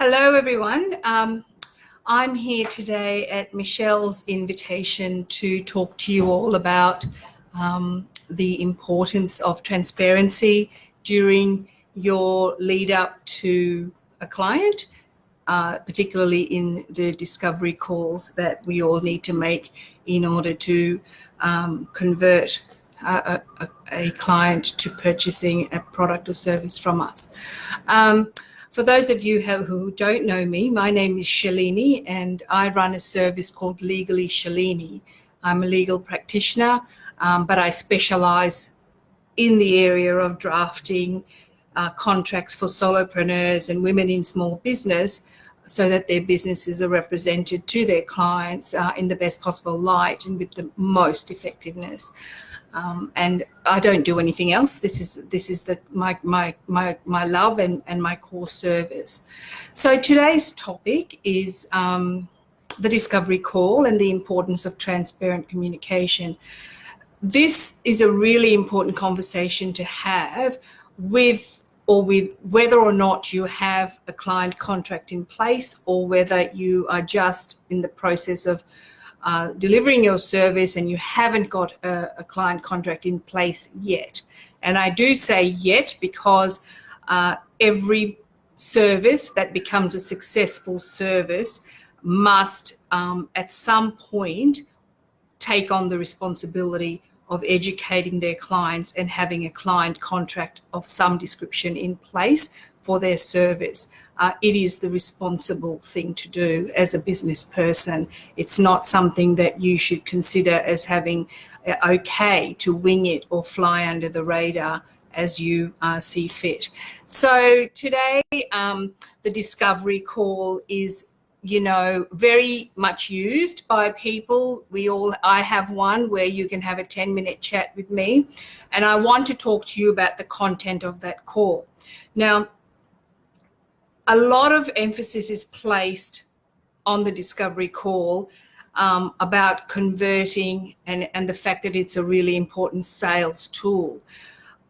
Hello, everyone. I'm here today at Michelle's invitation to talk to you all about the importance of transparency during your lead up to a client, particularly in the discovery calls that we all need to make in order to convert a client to purchasing a product or service from us. For those of you who don't know me, my name is Shalini and I run a service called Legally Shalini. I'm a legal practitioner, but I specialise in the area of drafting contracts for solopreneurs and women in small business so that their businesses are represented to their clients in the best possible light and with the most effectiveness. And I don't do anything else. This is my love and my core service. So today's topic is the discovery call and the importance of transparent communication. This is a really important conversation to have with whether or not you have a client contract in place or whether you are just in the process of delivering your service and you haven't got a client contract in place yet. And I do say yet because every service that becomes a successful service must at some point take on the responsibility of educating their clients and having a client contract of some description in place for their service. It is the responsible thing to do as a business person. It's not something that you should consider as having okay to wing it or fly under the radar as you see fit. So today, the discovery call is very much used by people. I have one where you can have a 10-minute chat with me, and I want to talk to you about the content of that call. Now, a lot of emphasis is placed on the discovery call about converting and the fact that it's a really important sales tool.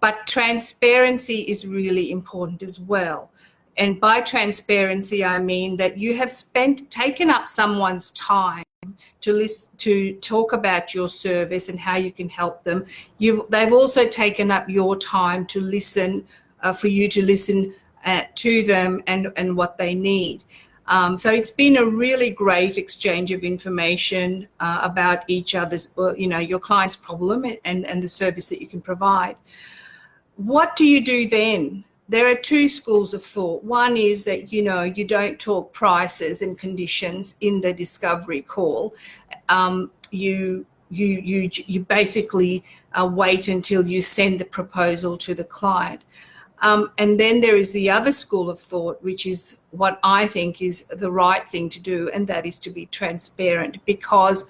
But transparency is really important as well. And by transparency, I mean that you have taken up someone's time to talk about your service and how you can help them. They've also taken up your time to listen, for you to listen to them and what they need. So it's been a really great exchange of information about each other's, your client's problem and the service that you can provide. What do you do then? There are two schools of thought. One is that, you don't talk prices and conditions in the discovery call. You basically wait until you send the proposal to the client. And then there is the other school of thought, which is what I think is the right thing to do, and that is to be transparent, because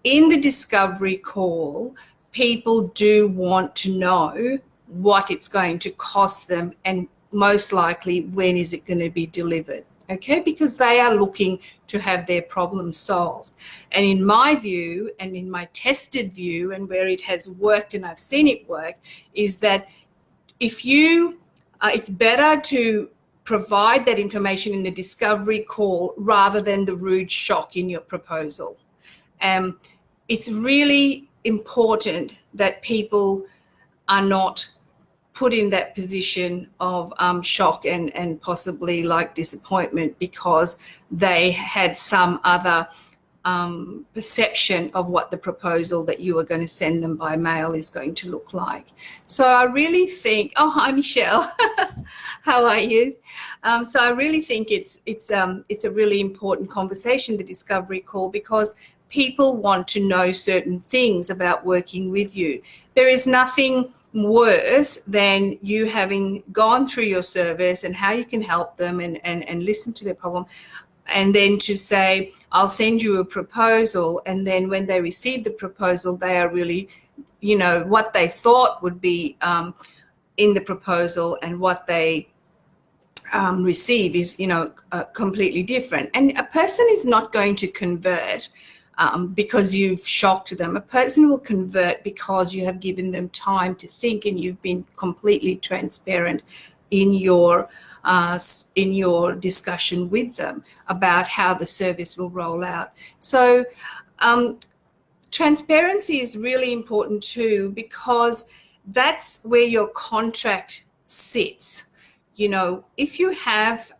in the discovery call, people do want to know what it's going to cost them and most likely when is it going to be delivered, okay? Because they are looking to have their problem solved. And in my view, and in my tested view, and where it has worked and I've seen it work, is that it's better to provide that information in the discovery call rather than the rude shock in your proposal. It's really important that people are not put in that position of shock and possibly like disappointment because they had some other perception of what the proposal that you are going to send them by mail is going to look like. So I really think, oh, hi Michelle, how are you? So I really think it's a really important conversation, the discovery call, because people want to know certain things about working with you. There is nothing worse than you having gone through your service and how you can help them and listen to their problem, and then to say, I'll send you a proposal, and then when they receive the proposal, they are really, what they thought would be in the proposal and what they receive is, completely different. And a person is not going to convert because you've shocked them. A person will convert because you have given them time to think and you've been completely transparent in your discussion with them about how the service will roll out. So transparency is really important too, because that's where your contract sits. You know, if you have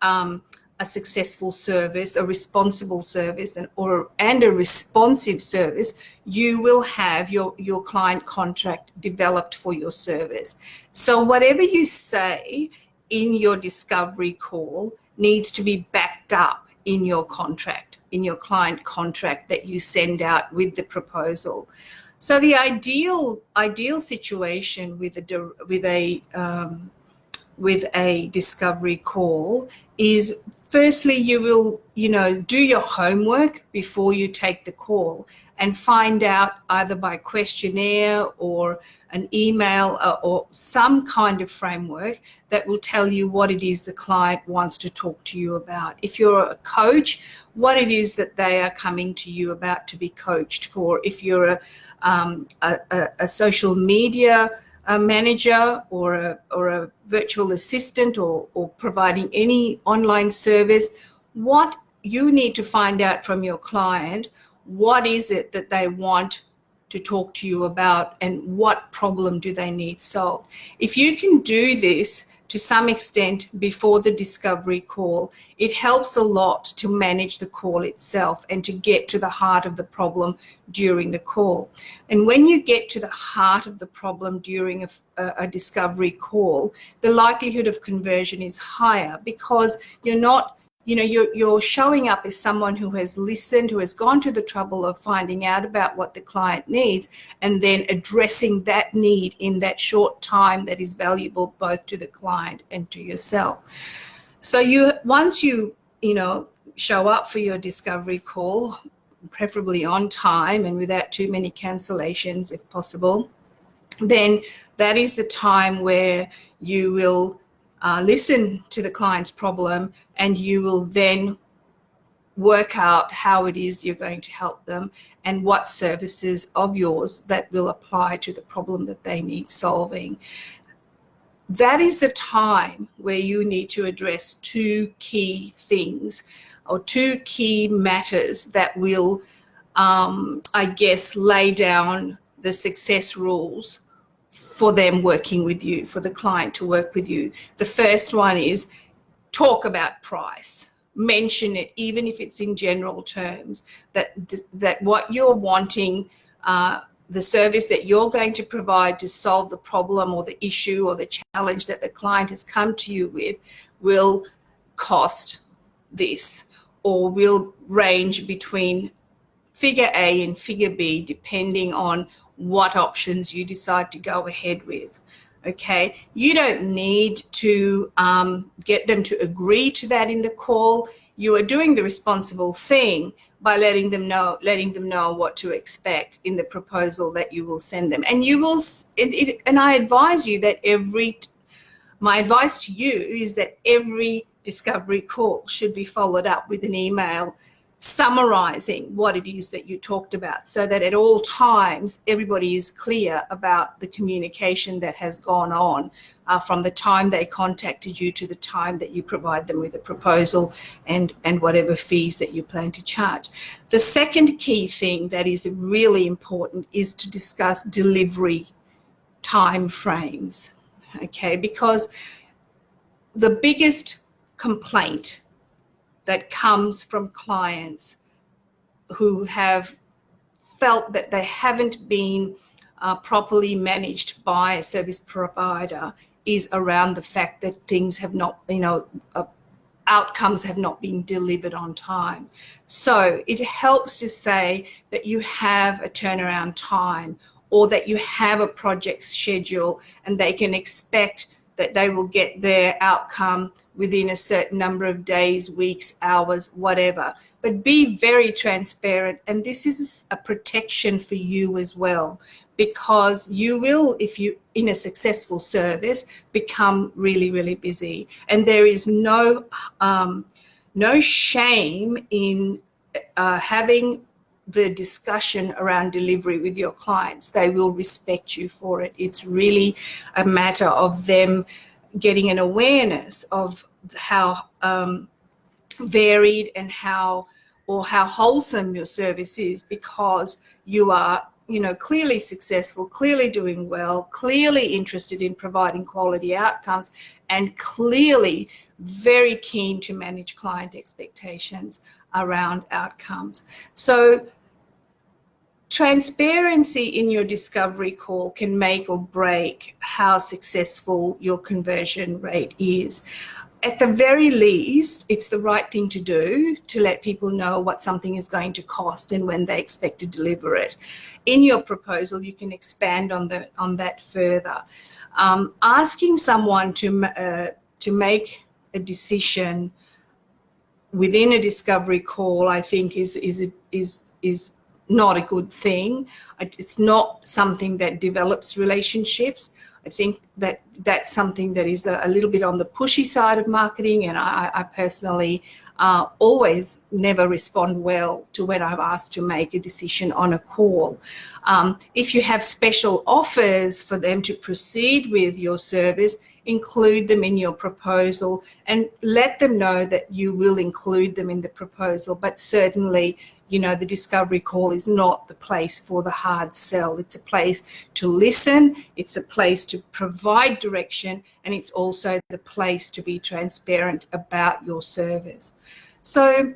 a successful service, a responsible service, and a responsive service, you will have your client contract developed for your service. So whatever you say in your discovery call needs to be backed up in your contract, in your client contract that you send out with the proposal. So the ideal situation with a discovery call is, firstly, you will, do your homework before you take the call and find out, either by questionnaire or an email or some kind of framework that will tell you what it is the client wants to talk to you about. If you're a coach, what it is that they are coming to you about to be coached for. If you're a social media manager or a virtual assistant or providing any online service, what you need to find out from your client, what is it that they want to talk to you about and what problem do they need solved. If you can do this to some extent before the discovery call, it helps a lot to manage the call itself and to get to the heart of the problem during the call. And when you get to the heart of the problem during a discovery call, the likelihood of conversion is higher, because you're showing up as someone who has listened, who has gone to the trouble of finding out about what the client needs and then addressing that need in that short time that is valuable both to the client and to yourself. So once you show up for your discovery call, preferably on time and without too many cancellations if possible, then that is the time where you will listen to the client's problem, and you will then work out how it is you're going to help them and what services of yours that will apply to the problem that they need solving. That is the time where you need to address two key things or two key matters that will, lay down the success rules for them working with you, for the client to work with you. The first one is talk about price. Mention it, even if it's in general terms, that what you're wanting, the service that you're going to provide to solve the problem or the issue or the challenge that the client has come to you with will cost this, or will range between figure A and figure B, depending on what options you decide to go ahead with. Okay, you don't need to get them to agree to that in the call. You are doing the responsible thing by letting them know what to expect in the proposal that you will send them. And you will, and I advise you that my advice to you is that every discovery call should be followed up with an email summarizing what it is that you talked about, so that at all times everybody is clear about the communication that has gone on from the time they contacted you to the time that you provide them with a proposal and whatever fees that you plan to charge. The second key thing that is really important is to discuss delivery time frames, okay? Because the biggest complaint that comes from clients who have felt that they haven't been properly managed by a service provider is around the fact that things have not, outcomes have not been delivered on time. So it helps to say that you have a turnaround time, or that you have a project schedule and they can expect that they will get their outcome within a certain number of days, weeks, hours, whatever. But be very transparent. And this is a protection for you as well, because you will, if you in a successful service, become really, really busy. And there is no shame in having the discussion around delivery with your clients. They will respect you for it. It's really a matter of them getting an awareness of how varied and how wholesome your service is, because you are, clearly successful, clearly doing well, clearly interested in providing quality outcomes, and clearly very keen to manage client expectations around outcomes. So transparency in your discovery call can make or break how successful your conversion rate is. At the very least, it's the right thing to do to let people know what something is going to cost and when they expect to deliver it. In your proposal, you can expand on that further. Asking someone to make a decision within a discovery call, I think, is not a good thing. It's not something that develops relationships. I think that that's something that is a little bit on the pushy side of marketing, and I personally always never respond well to when I'm asked to make a decision on a call. If you have special offers for them to proceed with your service, include them in your proposal and let them know that you will include them in the proposal. But certainly, the discovery call is not the place for the hard sell. It's a place to listen, it's a place to provide direction, and it's also the place to be transparent about your service. So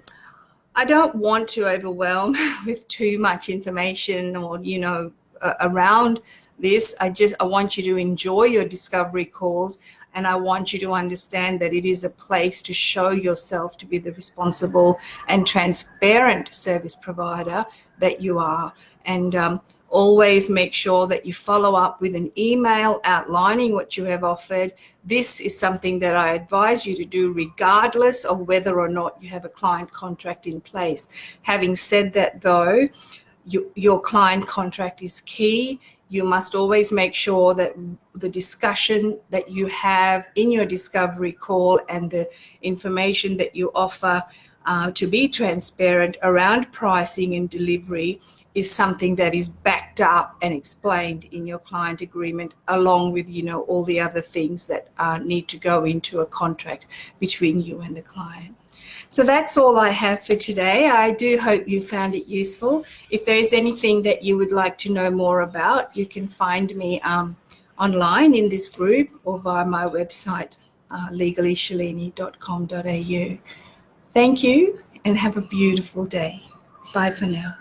I don't want to overwhelm with too much information or, around this. I want you to enjoy your discovery calls, and I want you to understand that it is a place to show yourself to be the responsible and transparent service provider that you are. And always make sure that you follow up with an email outlining what you have offered. This is something that I advise you to do regardless of whether or not you have a client contract in place. Having said that, though, your client contract is key. You must always make sure that the discussion that you have in your discovery call and the information that you offer to be transparent around pricing and delivery is something that is backed up and explained in your client agreement, along with, all the other things that need to go into a contract between you and the client. So that's all I have for today. I do hope you found it useful. If there is anything that you would like to know more about, you can find me online in this group or via my website, legalishalini.com.au. Thank you and have a beautiful day. Bye for now.